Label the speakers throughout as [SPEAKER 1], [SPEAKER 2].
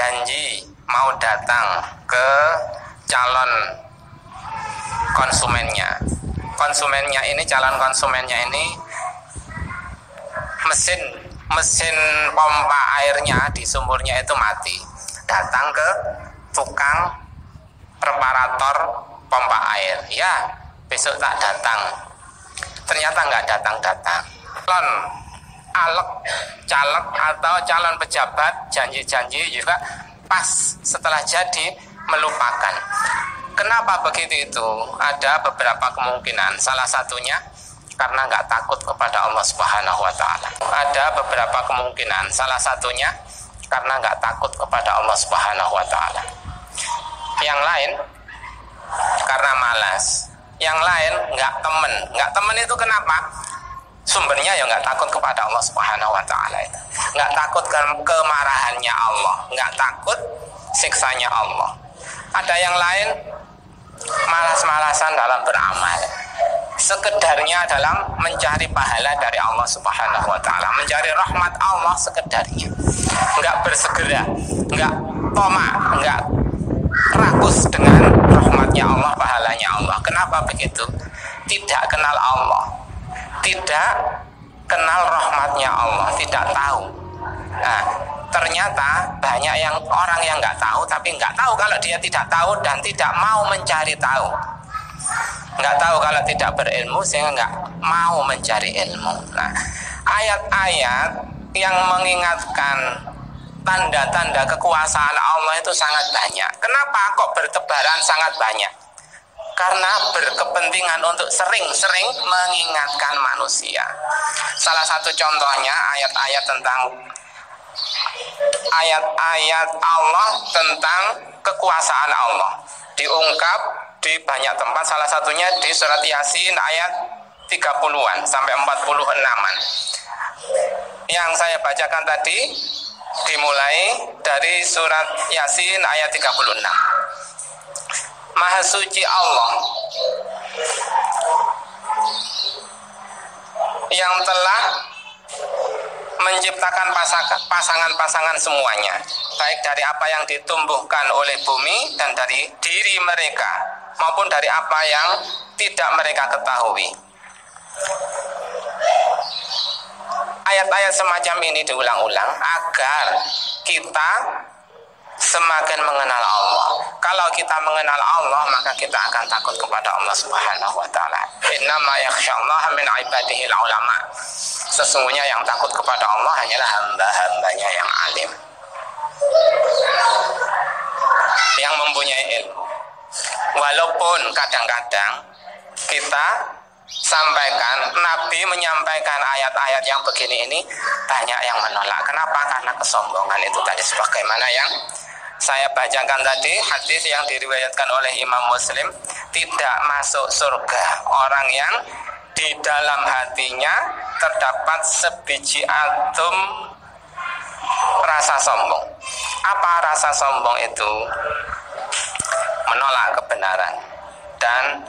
[SPEAKER 1] janji mau datang ke calon konsumennya. Calon konsumennya ini mesin pompa airnya di sumurnya itu mati. Datang ke tukang preparator pompa air. Ya, besok tak datang. Ternyata nggak datang-datang. Caleg atau calon pejabat janji-janji juga pas setelah jadi melupakan. Kenapa begitu itu? Ada beberapa kemungkinan. Salah satunya karena nggak takut kepada Allah Subhanahu wa Ta'ala. Ada beberapa kemungkinan. Salah satunya karena nggak takut kepada Allah Subhanahu wa Ta'ala. Yang lain karena malas. Yang lain nggak temen itu kenapa? Sumbernya ya nggak takut kepada Allah Subhanahu wa Ta'ala itu. Nggak takut kemarahannya Allah, nggak takut siksanya Allah. Ada yang lain malas-malasan dalam beramal, sekedarnya dalam mencari pahala dari Allah Subhanahu wa Ta'ala, mencari rahmat Allah sekedarnya, nggak bersegera, nggak tomak, nggak rakus dengan rahmatnya Allah, pahalanya Allah. Kenapa begitu? Tidak kenal Allah, tidak kenal rahmatnya Allah, tidak tahu. Nah, ternyata banyak orang yang nggak tahu, tapi nggak tahu kalau dia tidak tahu dan tidak mau mencari tahu. Nggak tahu kalau tidak berilmu sehingga nggak mau mencari ilmu. Nah, ayat-ayat yang mengingatkan tanda-tanda kekuasaan Allah itu sangat banyak. Kenapa kok bertebaran sangat banyak? Karena berkepentingan untuk sering-sering mengingatkan manusia. Salah satu contohnya ayat-ayat Allah tentang kekuasaan Allah diungkap di banyak tempat, salah satunya di surat Yasin ayat 30-an sampai 46-an. Yang saya bacakan tadi dimulai dari surat Yasin ayat 36. Maha suci Allah yang telah menciptakan pasangan-pasangan semuanya, baik dari apa yang ditumbuhkan oleh bumi dan dari diri mereka, maupun dari apa yang tidak mereka ketahui. Ayat-ayat semacam ini diulang-ulang agar kita semakin mengenal Allah. Kalau kita mengenal Allah, maka kita akan takut kepada Allah Subhanahu wa Ta'ala. Innama yakhsyallaha min ibadihi ulama. Sesungguhnya yang takut kepada Allah hanyalah hamba-hambanya yang alim, yang mempunyai ilmu. Walaupun kadang-kadang kita sampaikan, Nabi menyampaikan ayat-ayat yang begini ini, banyak yang menolak. Kenapa? Karena kesombongan itu tadi, sebagaimana yang saya bacakan tadi, hadis yang diriwayatkan oleh Imam Muslim, tidak masuk surga orang yang di dalam hatinya terdapat sebiji atom rasa sombong. Apa rasa sombong itu? Menolak kebenaran dan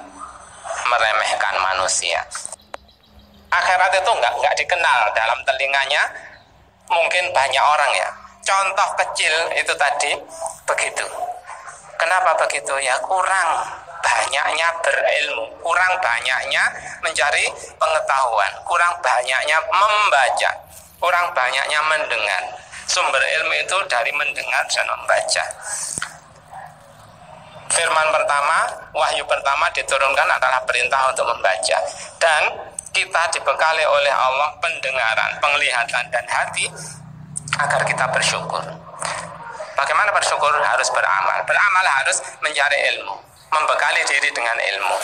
[SPEAKER 1] meremehkan manusia. Akhirat itu enggak dikenal dalam telinganya mungkin banyak orang ya. Contoh kecil itu tadi begitu. Kenapa begitu? Ya kurang banyaknya berilmu, kurang banyaknya mencari pengetahuan, kurang banyaknya membaca, kurang banyaknya mendengar. Sumber ilmu itu dari mendengar dan membaca. Firman pertama, wahyu pertama diturunkan adalah perintah untuk membaca. Dan kita dibekali oleh Allah pendengaran, penglihatan, dan hati agar kita bersyukur. Bagaimana bersyukur? Harus beramal. Beramal harus mencari ilmu, membekali diri dengan ilmu.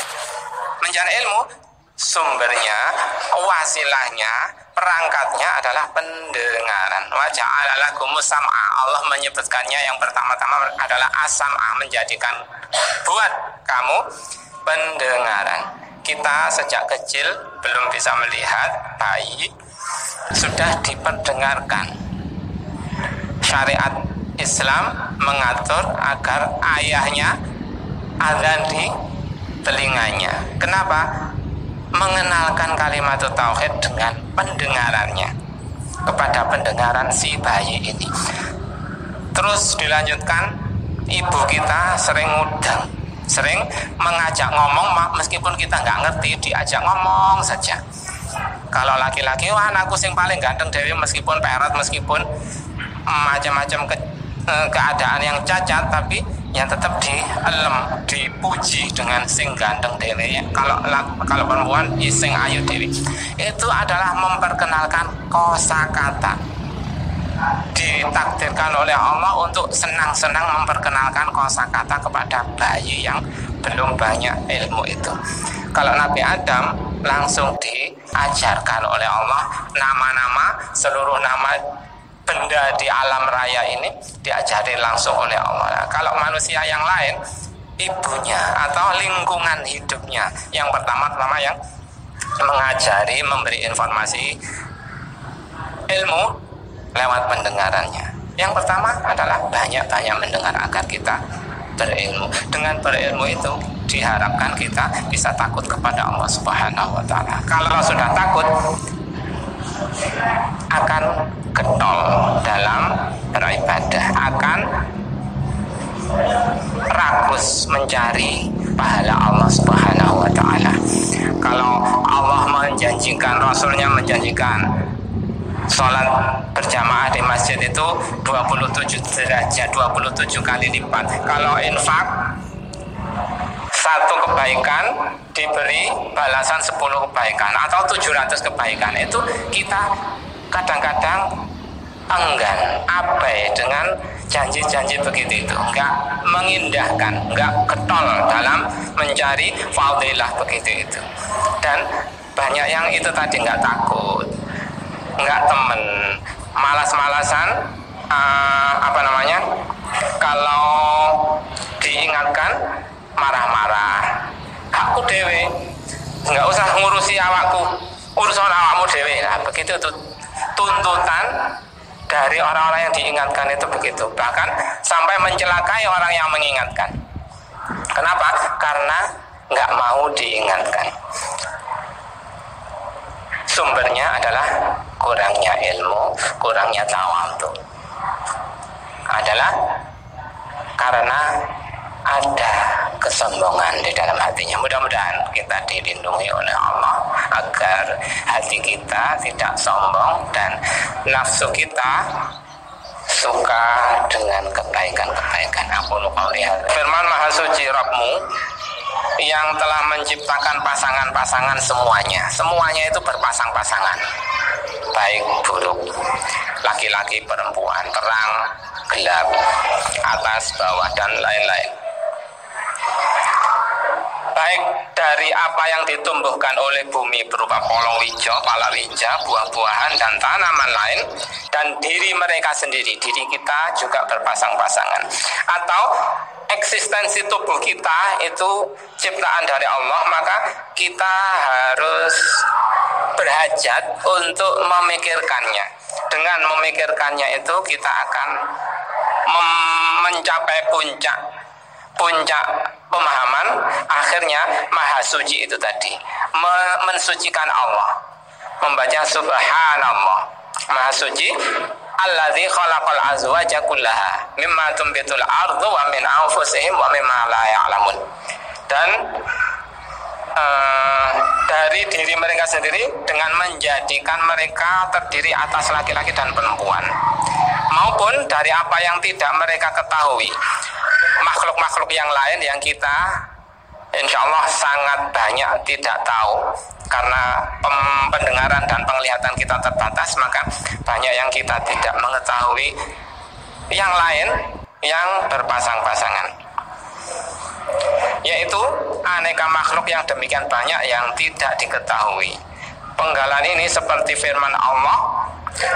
[SPEAKER 1] Mencari ilmu, sumbernya, wasilahnya, perangkatnya adalah pendengaran. Wa ja'ala lakumus sam'a. Allah menyebutkannya yang pertama-tama adalah as-sam'a, menjadikan buat kamu pendengaran. Kita sejak kecil belum bisa melihat, bayi sudah diperdengarkan. Syariat Islam mengatur agar ayahnya azan di telinganya. Kenapa? Mengenalkan kalimat tauhid dengan pendengarannya kepada pendengaran si bayi ini. Terus dilanjutkan, ibu kita sering ngudang, sering mengajak ngomong meskipun kita nggak ngerti, diajak ngomong saja. Kalau laki-laki, wah anakku sing paling ganteng dewe, meskipun perat, meskipun macam-macam keadaan yang cacat, tapi yang tetap dipuji dengan sing ganteng dewe ya. Kalau perempuan sing ayu dewe. Itu adalah memperkenalkan kosakata. Ditakdirkan oleh Allah untuk senang-senang memperkenalkan kosakata kepada bayi yang belum banyak ilmu itu. Kalau Nabi Adam langsung diajarkan oleh Allah nama-nama, seluruh nama benda di alam raya ini diajari langsung oleh Allah. Nah, kalau manusia yang lain, ibunya atau lingkungan hidupnya yang pertama-tama yang mengajari, memberi informasi ilmu lewat pendengarannya. Yang pertama adalah banyak-banyak mendengar agar kita berilmu. Dengan berilmu itu diharapkan kita bisa takut kepada Allah Subhanahu wa Ta'ala. Kalau sudah takut, akan getol dalam beribadah, akan rakus mencari pahala Allah Subhanahu wa Ta'ala. Kalau Allah menjanjikan, Rasulnya menjanjikan sholat berjamaah di masjid itu 27 derajat, 27 kali lipat. Kalau infak, satu kebaikan diberi balasan 10 kebaikan atau 700 kebaikan. Itu kita kadang-kadang enggan, abai dengan janji-janji begitu itu, enggak mengindahkan, enggak getol dalam mencari fadilah begitu itu. Dan banyak yang itu tadi enggak takut, enggak temen, malas-malasan, kalau diingatkan marah-marah. Aku dewe, enggak usah ngurusi awakku, urusan awakmu dewe. Nah, begitu tuh tuntutan dari orang-orang yang diingatkan itu begitu. Bahkan sampai mencelakai orang yang mengingatkan. Kenapa? Karena enggak mau diingatkan. Sumbernya adalah kurangnya ilmu, kurangnya tawadhu. Adalah karena ada kesombongan di dalam hatinya. Mudah-mudahan kita dilindungi oleh Allah agar hati kita tidak sombong dan nafsu kita suka dengan kebaikan-kebaikan. Aku lihat firman Maha Suci Rabbmu yang telah menciptakan pasangan-pasangan semuanya itu berpasang-pasangan, baik buruk, laki-laki perempuan, terang gelap, atas bawah dan lain-lain. Baik dari apa yang ditumbuhkan oleh bumi berupa palawija, buah-buahan dan tanaman lain, dan diri mereka sendiri, diri kita juga berpasang-pasangan. Atau eksistensi tubuh kita itu ciptaan dari Allah, maka kita harus berhajat untuk memikirkannya. Dengan memikirkannya itu kita akan mencapai puncak pemahaman. Akhirnya Maha Suci itu tadi mensucikan Allah, membaca Subhanallah, Maha Suci alladzi khalaqal azwaja kullaha mimma tumbitul ardu wa min anfusihim wa mimma la ya'lamun. Dan dari diri mereka sendiri dengan menjadikan mereka terdiri atas laki-laki dan perempuan, maupun dari apa yang tidak mereka ketahui, makhluk-makhluk yang lain yang kita insya Allah sangat banyak tidak tahu karena pendengaran dan penglihatan kita terbatas, maka banyak yang kita tidak mengetahui yang lain yang berpasang-pasangan, yaitu aneka makhluk yang demikian banyak yang tidak diketahui. Penggalan ini seperti firman Allah,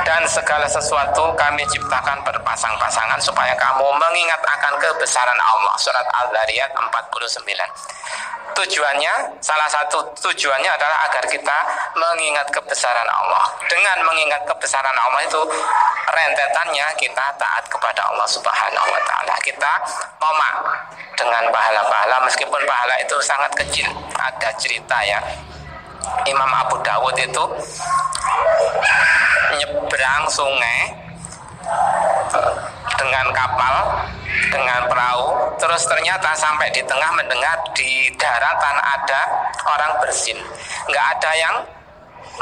[SPEAKER 1] dan segala sesuatu kami ciptakan berpasang-pasangan supaya kamu mengingat akan kebesaran Allah. Surat Al-Dzariyat 49. Tujuannya, salah satu tujuannya adalah agar kita mengingat kebesaran Allah. Dengan mengingat kebesaran Allah itu rentetannya kita taat kepada Allah Subhanahu wa Ta'ala. Kita tomak dengan pahala-pahala meskipun pahala itu sangat kecil. Ada cerita ya, Imam Abu Dawud itu nyebrang sungai dengan dengan kapal, dengan perahu, terus ternyata sampai di tengah mendengar di daratan ada orang bersin. Nggak ada yang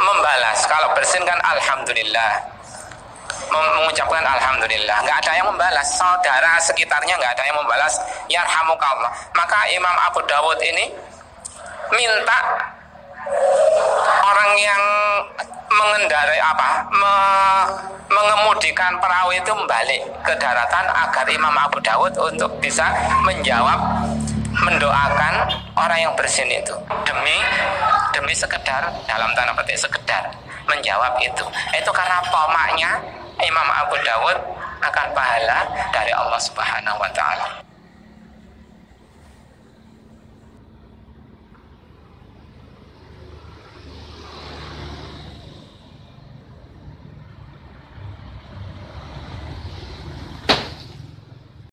[SPEAKER 1] membalas. Kalau bersin kan alhamdulillah, mengucapkan alhamdulillah. Nggak ada yang membalas. Saudara sekitarnya nggak ada yang membalas yarhamukallah. Maka Imam Abu Dawud ini minta orang yang mengendarai mengemudikan perahu itu balik ke daratan agar Imam Abu Dawud untuk bisa menjawab, mendoakan orang yang bersin itu demi sekedar, dalam tanda petik sekedar menjawab itu karena tomaknya Imam Abu Dawud akan pahala dari Allah Subhanahu wa ta'ala.